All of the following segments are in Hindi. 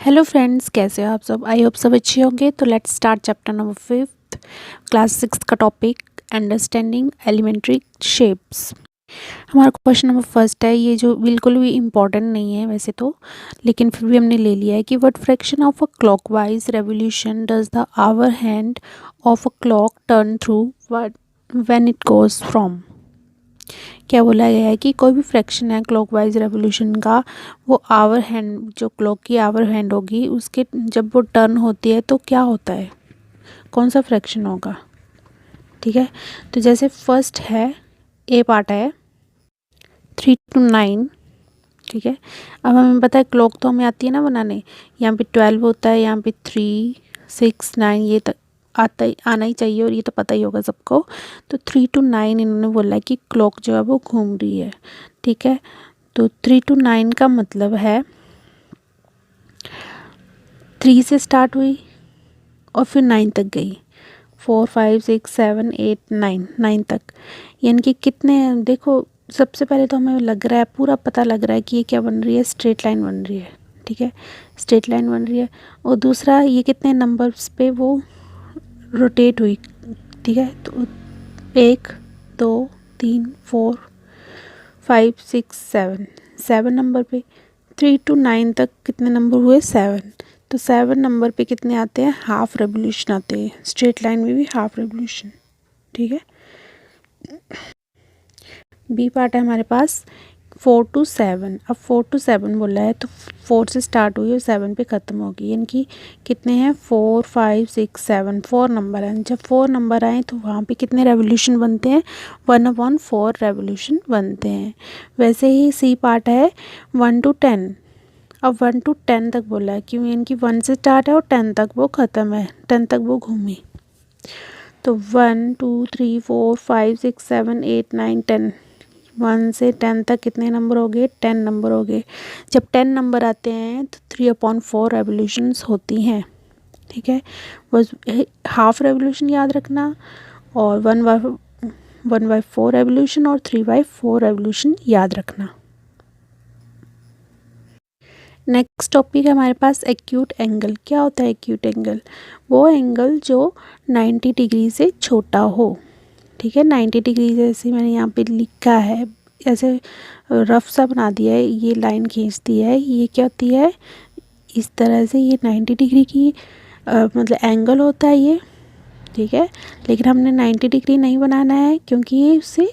हेलो फ्रेंड्स, कैसे हो आप सब। आई होप सब अच्छे होंगे। तो let's start chapter number 5 class 6 का टॉपिक अंडरस्टैंडिंग एलिमेंट्री शेप्स। हमारा क्वेश्चन नंबर फर्स्ट है, ये जो बिल्कुल भी इम्पॉर्टेंट नहीं है वैसे तो, लेकिन फिर भी हमने ले लिया है कि what fraction of a clockwise revolution does the hour hand of a clock turn through when it goes from. क्या बोला गया है कि कोई भी फ्रैक्शन है क्लॉकवाइज रेवोल्यूशन का, वो आवर हैंड, जो क्लॉक की आवर हैंड होगी उसके जब वो टर्न होती है तो क्या होता है, कौन सा फ्रैक्शन होगा। ठीक है, तो जैसे फर्स्ट है, ए पार्ट है 3 to 9। ठीक है, अब हमें पता है क्लॉक तो हमें आती है ना बनाने, यहाँ पे 12 होता है, यहाँ पे 3 6 9 ये तक आना ही चाहिए, और ये तो पता ही होगा सबको। तो 3 to 9 इन्होंने बोला है कि क्लॉक जो है वो घूम रही है। ठीक है, तो 3 to 9 का मतलब है 3 से स्टार्ट हुई और फिर 9 तक गई, 4 5 6 7 8 9 9 तक। यानी कि कितने, देखो सबसे पहले तो हमें लग रहा है, पूरा पता लग रहा है कि ये क्या बन रही है, स्ट्रेट लाइन बन रही है। ठीक है, स्ट्रेट लाइन बन रही है। और दूसरा, ये कितने नंबर्स पे वो रोटेट हुई। ठीक है, तो 1 2 3 4 5 6 7 7 नंबर पे। 3 to 9 तक कितने नंबर हुए, 7। तो 7 नंबर पे कितने आते हैं, हाफ रेवोल्यूशन आते हैं। स्ट्रेट लाइन में भी हाफ रेवोल्यूशन। ठीक है, बी पार्ट है हमारे पास 4 to 7। अब 4 to 7 बोला है तो 4 से स्टार्ट हुई और 7 पे ख़त्म होगी। यानी कि कितने हैं, 4 5 6 7 4 नंबर हैं। जब 4 नंबर आए तो वहाँ पे कितने रेवोल्यूशन बनते हैं, 1/4 रेवोल्यूशन बनते हैं। वैसे ही सी पार्ट है 1 to 10। अब 1 to 10 तक बोला है, क्यों, यानी कि 1 से स्टार्ट है और 10 तक वो ख़त्म है, 10 तक वो घूमी। तो 1 2 3 4 5 6 7 8 9 10, 1 से 10 तक कितने नंबर हो गए, 10 नंबर हो गए। जब 10 नंबर आते हैं तो 3/4 रेवोल्यूशंस होती हैं। ठीक है, बस हाफ रेवोल्यूशन याद रखना, और 1/4 रेवोल्यूशन और 3/4 रेवोल्यूशन याद रखना। नेक्स्ट टॉपिक है हमारे पास एक्यूट एंगल। क्या होता है एक्यूट एंगल, वो एंगल जो 90 डिग्री से छोटा हो। ठीक है, 90 डिग्री जैसे मैंने यहाँ पे लिखा है, ऐसे रफ सा बना दिया है, ये लाइन खींच दी है, ये क्या होती है, इस तरह से ये 90 डिग्री की मतलब एंगल होता है ये। ठीक है, लेकिन हमने 90 डिग्री नहीं बनाना है, क्योंकि ये उससे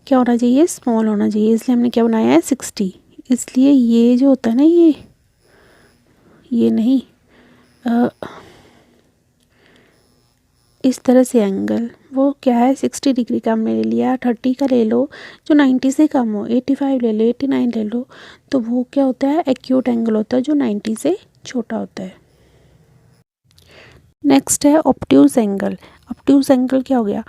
क्या होना चाहिए, स्मॉल होना चाहिए, इसलिए हमने क्या बनाया है 60। इसलिए ये जो होता है ना, ये नहीं, इस तरह से एंगल वो क्या है, 60 डिग्री का हमने ले लिया। 30 का ले लो जो 90 से कम हो, 85 ले लो, 89 ले लो, तो वो क्या होता है, एक्यूट एंगल होता है जो 90 से छोटा होता है। नेक्स्ट है ऑब्ट्यूज एंगल। ऑब्ट्यूज एंगल क्या हो गया,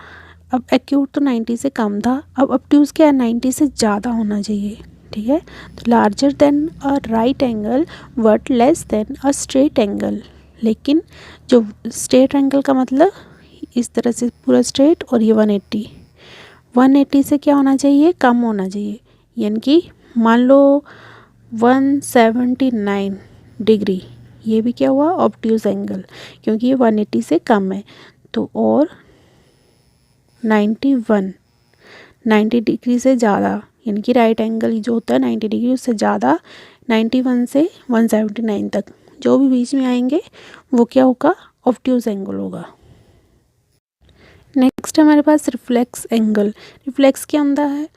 अब एक्यूट तो 90 से कम था, अब ऑब्ट्यूज क्या है, 90 से ज़्यादा होना चाहिए। ठीक है, तो larger than a right angle but less than a straight angle. लेकिन जो स्ट्रेट एंगल का मतलब इस तरह से पूरा स्ट्रेट, और ये 180 से क्या होना चाहिए, कम होना चाहिए। यानी कि मान लो 179 डिग्री, ये भी क्या हुआ, ऑब्ट्यूज एंगल, क्योंकि ये 180 से कम है। तो और 90 डिग्री से ज़्यादा, यानी कि राइट एंगल जो होता है 90 डिग्री उससे ज़्यादा, 91 से 179 तक जो भी बीच में आएंगे वो क्या होगा, ऑब्ट्यूज एंगल होगा। नेक्स्ट हमारे पास रिफ्लेक्स एंगल। रिफ्लेक्स क्या होता है,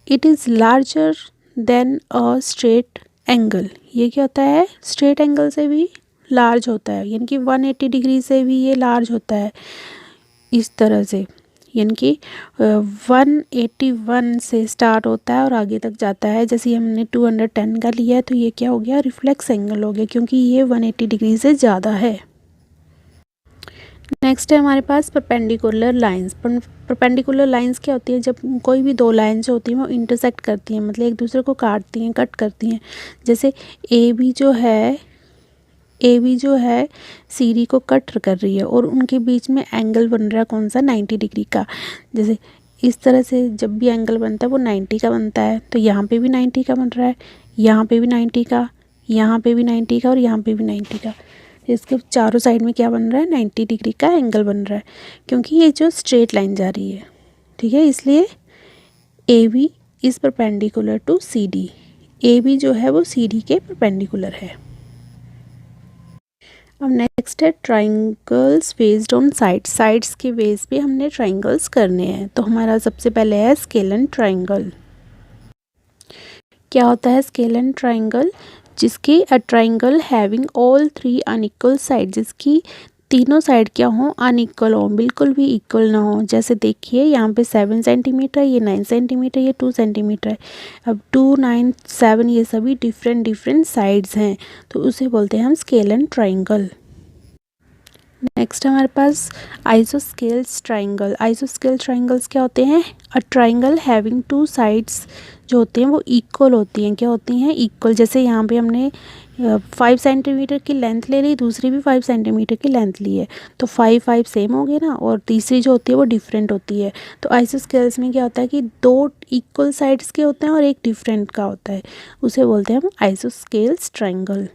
it is larger than a straight angle. ये क्या होता है, स्ट्रेट एंगल से भी लार्ज होता है, यानी कि 180 डिग्री से भी ये लार्ज होता है इस तरह से। यानी कि 181 से स्टार्ट होता है और आगे तक जाता है। जैसे हमने 210 का लिया है तो ये क्या हो गया, रिफ्लेक्स एंगल हो गया, क्योंकि ये 180 डिग्री से ज़्यादा है। नेक्स्ट है हमारे पास परपेंडिकुलर लाइंस। परपेंडिकुलर लाइंस क्या होती है, जब कोई भी दो लाइंस जो होती हैं वो इंटरसेक्ट करती हैं, मतलब एक दूसरे को काटती हैं, कट करती हैं। जैसे ए बी जो है सी डी को कट कर रही है, और उनके बीच में एंगल बन रहा है कौन सा, 90 डिग्री का। जैसे इस तरह से जब भी एंगल बनता है वो 90 का बनता है, तो यहाँ पे भी 90 का बन रहा है, यहाँ पे भी 90 का, यहाँ पे भी 90 का और यहाँ पे भी 90 का। इसके चारों साइड में क्या बन रहा है, 90 डिग्री का एंगल बन रहा है, क्योंकि ये जो स्ट्रेट लाइन जा रही है, ठीक है, इसलिए A B is perpendicular to C D. A B जो है वो सी डी के परपेंडिकुलर है। अब नेक्स्ट है triangles based on sides. Sides के बेस पे हमने ट्राइंगल्स करने हैं। तो हमारा सबसे पहले है स्केलन ट्राइंगल। क्या होता है स्केलन ट्राइंगल? जिसकी a triangle having all three unequal side, जिसकी तीनों साइड क्या हो, अनइक्वल हो, बिल्कुल भी इक्वल ना हो। जैसे देखिए यहाँ पे 7 सेंटीमीटर, ये 9 सेंटीमीटर, ये 2 सेंटीमीटर है। अब 2, 9, 7 ये सभी डिफरेंट डिफरेंट साइड्स हैं, तो उसे बोलते हैं हम स्केलन ट्राइंगल। नेक्स्ट हमारे पास आइसोस्केल्स ट्राइंगल। आइसोस्केल ट्राइंगल्स क्या होते हैं? A triangle having two sides जो होते हैं वो इक्वल होती हैं। क्या होती हैं? इक्वल। जैसे यहाँ पे हमने 5 सेंटीमीटर की लेंथ ले ली, दूसरी भी 5 सेंटीमीटर की लेंथ ली है, तो 5 सेम हो गए ना, और तीसरी जो होती है वो डिफरेंट होती है। तो आइसोस्केल्स में क्या होता है कि 2 इक्वल साइड्स के होते हैं और एक डिफरेंट का होता है, उसे बोलते हैं हम आइसोस्केल्स ट्राइंगल।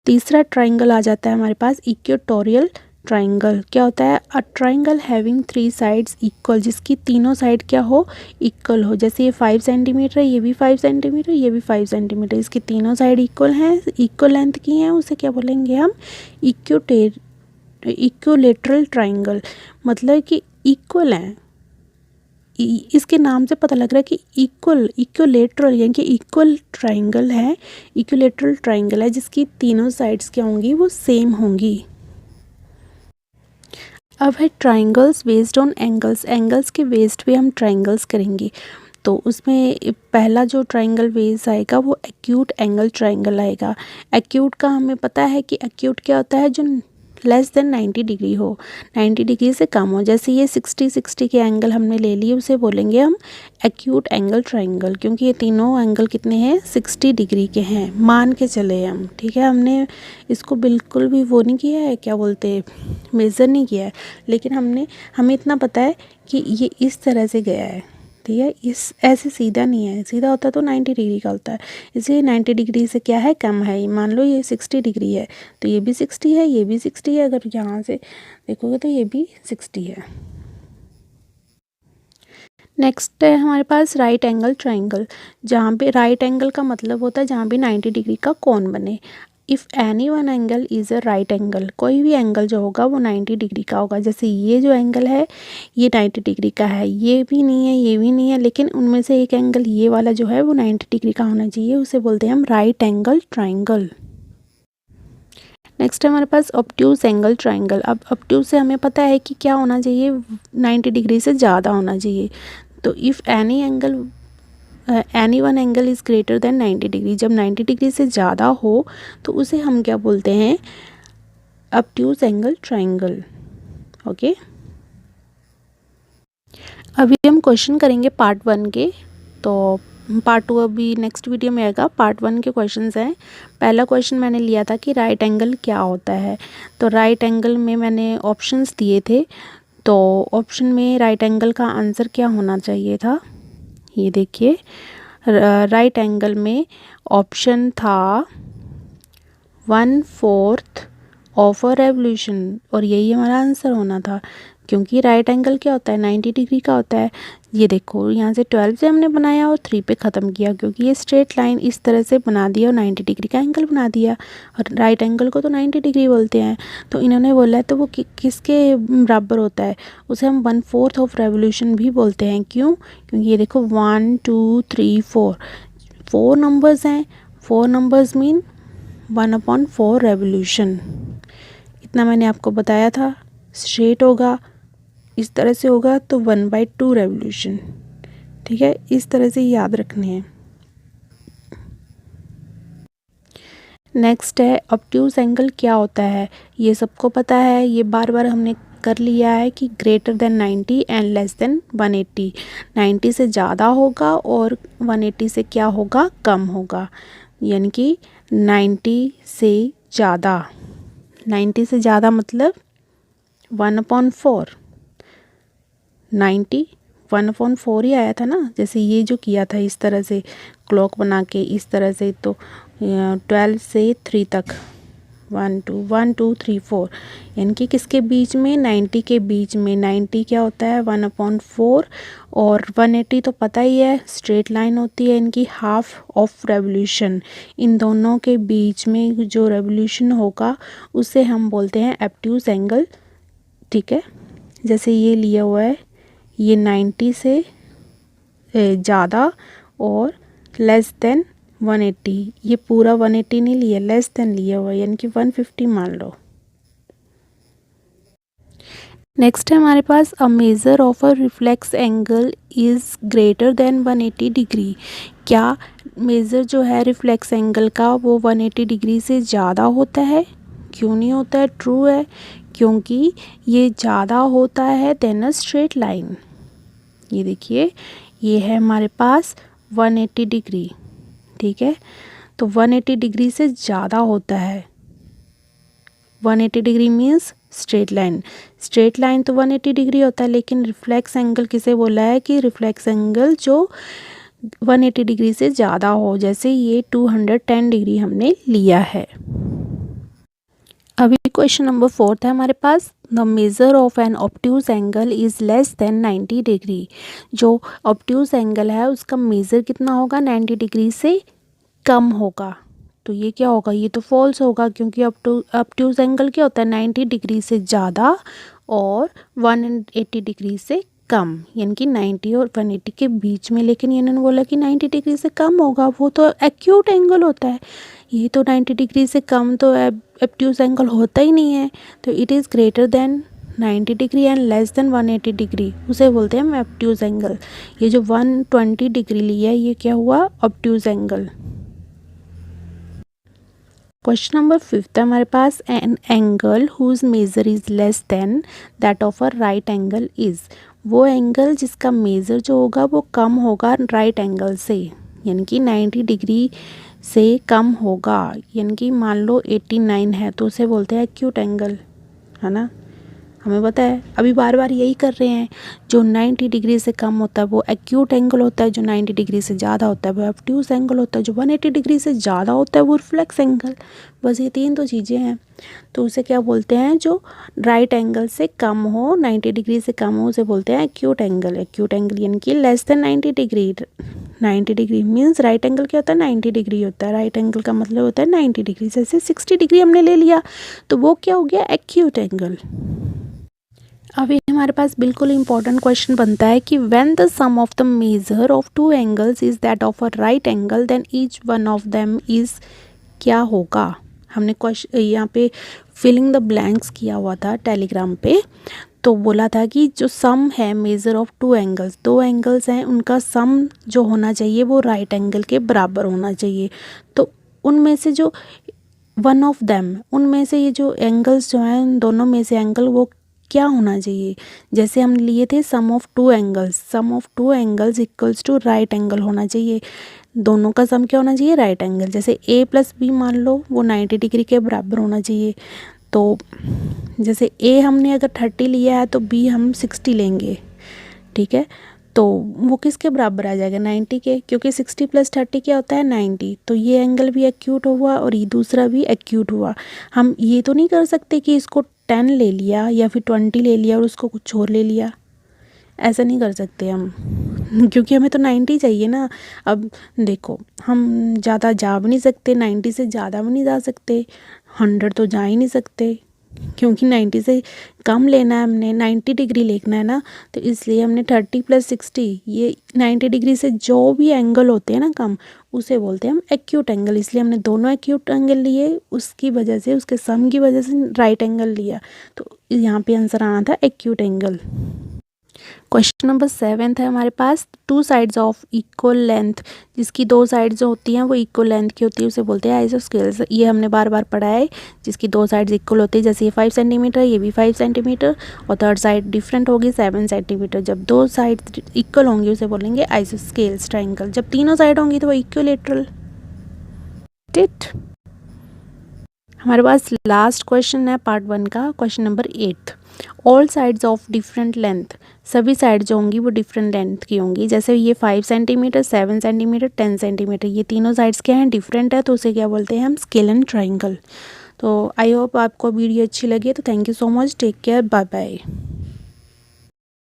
तीसरा ट्राइंगल आ जाता है हमारे पास इक्वेटोरियल ट्राइंगल। क्या होता है? A triangle having 3 sides equal, जिसकी तीनों साइड क्या हो, इक्वल हो। जैसे ये 5 सेंटीमीटर, ये भी 5 सेंटीमीटर, ये भी 5 सेंटीमीटर, इसकी तीनों साइड इक्वल हैं, इक्वल लेंथ की हैं, उसे क्या बोलेंगे हम? Equilateral triangle. मतलब कि इक्वल हैं, इसके नाम से पता लग रहा है कि इक्विलेटरल यानी कि इक्वल ट्राइंगल है, इक्विलेटरल ट्राइंगल है, जिसकी तीनों साइड्स क्या होंगी, वो सेम होंगी। अब है triangles based on angles. Angles के बेस्ड पे हम ट्राइंगल्स करेंगे। तो उसमें पहला जो ट्राइंगल बेस आएगा वो एक्यूट एंगल ट्राइंगल आएगा। एक्यूट का हमें पता है कि एक्यूट क्या होता है, जो लेस देन 90 डिग्री हो, 90 डिग्री से कम हो। जैसे ये 60 के एंगल हमने ले लिए, उसे बोलेंगे हम एक्यूट एंगल ट्राइंगल, क्योंकि ये तीनों एंगल कितने हैं, 60 डिग्री के हैं, मान के चले हम, ठीक है। हमने इसको बिल्कुल भी वो नहीं किया है, क्या बोलते, मेज़र नहीं किया है, लेकिन हमें इतना पता है कि ये इस तरह से गया है, ठीक है। इस ऐसे सीधा नहीं है, सीधा होता तो 90 डिग्री का होता है, इसलिए 90 डिग्री से क्या है, कम है। मान लो ये 60 डिग्री है, तो ये भी 60 है, ये भी 60 है, अगर यहाँ से देखोगे तो ये भी 60 है। नेक्स्ट है हमारे पास राइट एंगल ट्राइंगल। जहाँ पे राइट एंगल का मतलब होता है जहाँ भी 90 डिग्री का कोण बने। If any one angle is a right angle, कोई भी एंगल जो होगा वो 90 डिग्री का होगा। जैसे ये जो एंगल है ये 90 डिग्री का है, ये भी नहीं है, ये भी नहीं है, लेकिन उनमें से एक एंगल ये वाला जो है वो 90 डिग्री का होना चाहिए, उसे बोलते हैं हम राइट एंगल ट्राइंगल। नेक्स्ट है हमारे पास ऑब्ट्यूज एंगल ट्राइंगल। अब ऑब्ट्यूज से हमें पता है कि क्या होना चाहिए, 90 डिग्री से ज़्यादा होना चाहिए। तो if any one angle is greater then 90 degree, जब 90 डिग्री से ज़्यादा हो तो उसे हम क्या बोलते हैं, ऑब्ट्यूज एंगल ट्राइंगल। ओके, अभी हम क्वेश्चन करेंगे पार्ट 1 के, तो पार्ट 2 अभी नेक्स्ट वीडियो में आएगा। पार्ट 1 के क्वेश्चंस हैं। पहला क्वेश्चन मैंने लिया था कि राइट एंगल क्या होता है, तो राइट एंगल में मैंने ऑप्शंस दिए थे, तो ऑप्शन में राइट एंगल का आंसर क्या होना चाहिए था, ये देखिए। राइट एंगल में ऑप्शन था 1/4 ऑफ अ रेवोल्यूशन, और यही हमारा आंसर होना था, क्योंकि राइट एंगल क्या होता है, 90 डिग्री का होता है। ये देखो यहाँ से 12 से हमने बनाया और 3 पे ख़त्म किया, क्योंकि ये स्ट्रेट लाइन इस तरह से बना दिया और 90 डिग्री का एंगल बना दिया, और राइट एंगल को तो 90 डिग्री बोलते हैं। तो इन्होंने बोला है तो वो किसके बराबर होता है, उसे हम 1/4 ऑफ रेवोल्यूशन भी बोलते हैं। क्यों? क्योंकि ये देखो 1 2 3 4 नंबर्स हैं, 4 नंबर्स मीन 1/4 रेवोल्यूशन। इतना मैंने आपको बताया था। स्ट्रेट होगा, इस तरह से होगा तो 1/2 रेवोल्यूशन, ठीक है, इस तरह से याद रखने हैं। नेक्स्ट है ऑब्ट्यूज एंगल क्या होता है, ये सबको पता है, ये बार बार हमने कर लिया है कि greater than 90 and less than 180। 90 से ज़्यादा होगा और 180 से क्या होगा, कम होगा, यानी कि 90 से ज़्यादा, 90 से ज़्यादा मतलब 1/4, 90 1/4 ही आया था ना। जैसे ये जो किया था इस तरह से क्लॉक बना के इस तरह से, तो 12 से 3 तक, 1 2 3 4, यानी कि किसके बीच में, 90 के बीच में। 90 क्या होता है, 1/4, और 180 तो पता ही है स्ट्रेट लाइन होती है, इनकी हाफ ऑफ रेवोल्यूशन। इन दोनों के बीच में जो रेवोल्यूशन होगा उसे हम बोलते हैं एब्ट्यूज एंगल, ठीक है। जैसे ये लिया हुआ है, ये 90 से ज़्यादा और लेस देन 180, ये पूरा 180 नहीं लिया, लेस देन लिया हुआ, यानी कि 150 मान लो। नेक्स्ट है हमारे पास, a measure of a reflex angle is greater than 180 degree. क्या मेज़र जो है रिफ्लेक्स एंगल का वो 180 डिग्री से ज़्यादा होता है? क्यों नहीं होता है? ट्रू है, क्योंकि ये ज़्यादा होता है देन अ स्ट्रेट लाइन। ये देखिए, ये है हमारे पास 180 डिग्री, ठीक है, तो 180 डिग्री से ज़्यादा होता है। 180 degree means straight line, straight line तो 180 डिग्री होता है, लेकिन रिफ्लेक्स एंगल किसे बोला है कि रिफ्लेक्स एंगल जो 180 डिग्री से ज़्यादा हो, जैसे ये 210 डिग्री हमने लिया है। अभी क्वेश्चन नंबर 4 है हमारे पास, the measure of an obtuse angle is less than 90 degree. जो ऑब्ट्यूज एंगल है उसका मेज़र कितना होगा, 90 डिग्री से कम होगा। तो ये क्या होगा, ये तो फॉल्स होगा, क्योंकि ऑब्ट्यूज एंगल क्या होता है, 90 डिग्री से ज़्यादा और 180 डिग्री से कम, यानी कि 90 और 180 के बीच में। लेकिन इन्होंने बोला कि 90 डिग्री से कम होगा, वो तो एक्यूट एंगल होता है, ये तो 90 डिग्री से कम तो ऑब्ट्यूज एंगल होता ही नहीं है। तो it is greater then 90 degree and less than 180 degree, उसे बोलते हैं ऑब्ट्यूज एंगल। ये जो 120 डिग्री लिया है ये क्या हुआ, ऑब्ट्यूज एंगल। क्वेश्चन नंबर 5 है हमारे पास, an angle whose measure is less than that of a right angle is. वो एंगल जिसका मेज़र जो होगा वो कम होगा राइट एंगल से, यानी कि 90 डिग्री से कम होगा, यानी कि मान लो 89 है तो उसे बोलते हैं एक्यूट एंगल, है ना। हमें पता है, अभी बार बार यही कर रहे हैं, जो 90 डिग्री से कम होता है वो एक्यूट एंगल होता है, जो 90 डिग्री से ज़्यादा होता है वो ऑब्ट्यूज एंगल होता है, जो 180 डिग्री से ज़्यादा होता है वो रिफ्लेक्स एंगल। बस ये 3 तो चीज़ें हैं। तो उसे क्या बोलते हैं, जो राइट एंगल से कम हो, 90 डिग्री से कम हो, उसे बोलते हैं एक्यूट एंगल। एक्यूट एंगल यानी कि less than 90 degree. 90 degree means right angle क्या होता है, 90 डिग्री होता है। राइट एंगल का मतलब होता है 90 डिग्री। जैसे 60 डिग्री हमने ले लिया तो वो क्या हो गया, एक्यूट एंगल। अभी हमारे पास बिल्कुल इंपॉर्टेंट क्वेश्चन बनता है कि when the sum of the measure of two angles is that of a right angle then each one of them is, क्या होगा। हमने क्वेश्चन यहाँ पे फिलिंग द ब्लैंक्स किया हुआ था टेलीग्राम पे, तो बोला था कि जो सम है मेजर ऑफ टू एंगल्स, दो एंगल्स हैं उनका सम जो होना चाहिए वो राइट एंगल के बराबर होना चाहिए। तो उनमें से जो वन ऑफ देम, उनमें से ये जो एंगल्स जो हैं उन दोनों में से एंगल वो क्या होना चाहिए। जैसे हम लिए थे sum of two angles, sum of two angles equals to right angle होना चाहिए। दोनों का सम क्या होना चाहिए, राइट एंगल। जैसे ए प्लस बी मान लो वो 90 डिग्री के बराबर होना चाहिए। तो जैसे ए हमने अगर 30 लिया है तो बी हम 60 लेंगे, ठीक है। तो वो किसके बराबर आ जाएगा, 90 के, क्योंकि 60 + 30 क्या होता है 90। तो ये एंगल भी एक्यूट हुआ और ये दूसरा भी एक्यूट हुआ। हम ये तो नहीं कर सकते कि इसको 10 ले लिया या फिर 20 ले लिया और उसको कुछ और ले लिया, ऐसा नहीं कर सकते हम क्योंकि हमें तो 90 चाहिए ना। अब देखो, हम ज़्यादा जा भी नहीं सकते, 90 से ज़्यादा भी नहीं जा सकते, 100 तो जा ही नहीं सकते, क्योंकि 90 से कम लेना है, हमने 90 डिग्री लेना है ना। तो इसलिए हमने 30 + 60, ये 90 डिग्री से जो भी एंगल होते हैं ना कम, उसे बोलते हैं हम एक्यूट एंगल। इसलिए हमने दोनों एक्यूट एंगल लिए, उसकी वजह से, उसके सम की वजह से राइट एंगल लिया। तो यहाँ पे आंसर आना था एक्यूट एंगल। क्वेश्चन नंबर 7 है हमारे पास, two sides of equal length, जिसकी दो साइड्स जो होती हैं वो इक्वल लेंथ की होती है उसे बोलते हैं आइसोस्केल्स। ये हमने बार बार पढ़ा है, जिसकी दो साइड्स इक्वल होती है, जैसे ये 5 सेंटीमीटर, ये भी 5 सेंटीमीटर और थर्ड साइड डिफरेंट होगी 7 सेंटीमीटर। जब दो साइड इक्वल होंगी उसे बोलेंगे आइसोस्केल्स ट्राइंगल। जब तीनों साइड होंगी तो वो इक्विलेटरल। हमारे पास लास्ट क्वेश्चन है पार्ट 1 का, question number 8। All sides of different length, सभी साइड जो होंगी वो डिफरेंट लेंथ की होंगी। जैसे ये 5 सेंटीमीटर, 7 सेंटीमीटर, 10 सेंटीमीटर, ये तीनों साइड्स क्या हैं, डिफरेंट है, तो उसे क्या बोलते हैं हम, स्केल एंड ट्राइंगल। तो आई होप आपको वीडियो अच्छी लगी है। तो thank you so much, take care, bye bye.